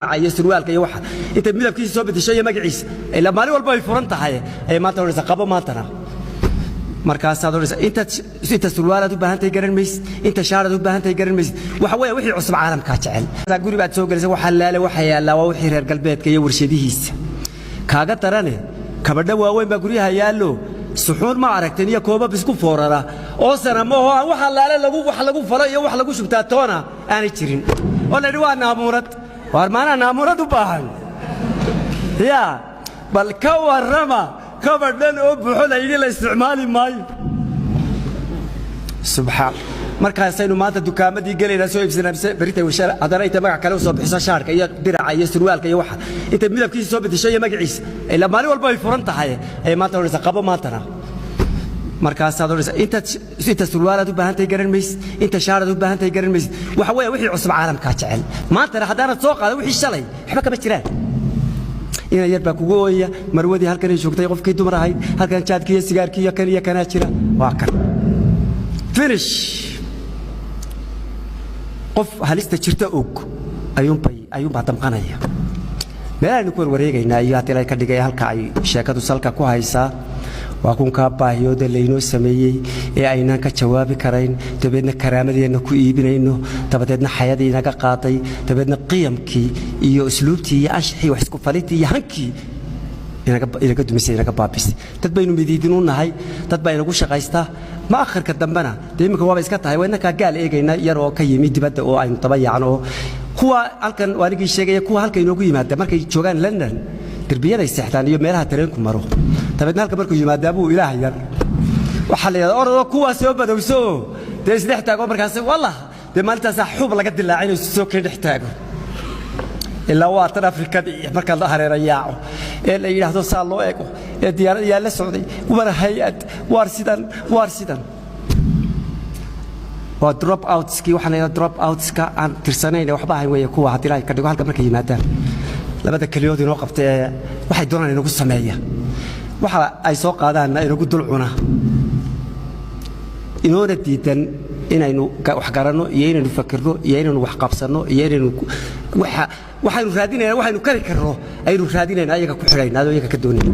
ay surwaalka iyo waxa inta midabkiisa soo bedeshay magaciisa ila maalin walba ay furan tahay ay maanta oraysa qabo maantana markaas aad oraysa inta surwaalaad u baahantahay garan maysid inta shaarad u baahantahay garan maysid waxa weeye wixii cusub caalamka jecel guri baad soo galaysa waxa laale waxa yaala waa wixii reer galbeedka iyo warshadihiisa kaaga darane kabadha waaweyn baa guriyaha yaalo suxuun ma aragteen iyo koobab isku foorara oo sanamo oo waxa laale lagu falo iyo wax lagu shubtaa toona aan jirin oo la dhawaa naamurad وارمانا نامورد باهن يا بل كورما كبردن او بخول ايدي لا استعمالي ماي سبحان markaasaynu maanta dukaamadii galayna soo iibsanaa barita washar adarayta magac kale soo bixiso shaarka iyo diraca iyo surwaalka iyo waxa inta midabkiisa soo bedeshay magaciisa ila maalin walba ay furan tahay ay maanta oraysa qabo maantana markaas aad oraysa inta surwaalaad u baahantahay garan maysid inta shaarad u baahantahay garan maysid waxa weeye wixii cusub caalamka jecel maanta hadana soo qaado wixii shalay waxba kama jiraan ina yar baa kugu ooya marwadii halkan ay joogtay qofkii dumar ahayd halkan jaadkiisa sigaarkiisa kan iyo kana jira waa kan finish qof halista jirta og ayuun baa damqanaya meelaanu ku wareegaynaa iyo hadii ay ka dhigay halka ay sheekadu salka ku haysaa waa kun ka baahiyooda leeyno sameeyay ee aynan ka jawaabi karayn dabeedna karaamadeena ku iibinayno dabadeedna xayadiina ka qaatay dabeedna qiyamkii iyo usluubtii iyo ashxii wax isku falitii iyo hankii inaga dumisay inaga baabisay dad baynu midiidin u nahay dad baa inagu shaqaystaa ma akhirka dambana deemka waa iska tahay wayna ka gaal eegayna yar oo ka yimid dibadda oo aynu tabayacno kuwa halkan waanigi sheegay kuwa halka inoogu yimaada markay joogaan London tarbiyada seexdaan iyo meelaha tareenku maro tabeedna halka markuu yimaado abuu ilaahay yar waxa la yiraahdo ordo kuwa soo badawso de isdhex taago markaas wallah de maalintaas xub laga dilaacay soo keen dhex taago ilaa waa tan Afrikada marka la hareerayaaco ee la yiraahdo saa loo eego ee diyaarad yaa la socday wara hay'ad waar sidan waa drop outs ki waxa la yiraahdo drop outs ka aan tirsanayna waxba ahayn way kuwa hadii ay ka dhigo halka markay yimaadaan labada kaliyood inoo qabtay waxay doonaan inagu sameeyaan waxa ay soo qaadaan inagu dulcuna inoona diidan inaynu wax garanno iyo inaynu fakirno iyo inaynu wax qabsano iyo inaynu waxaynu raadinayna waxaynu kari karno aynu raadinayna ayaga ku xidhaynaa ayaga ka doonayna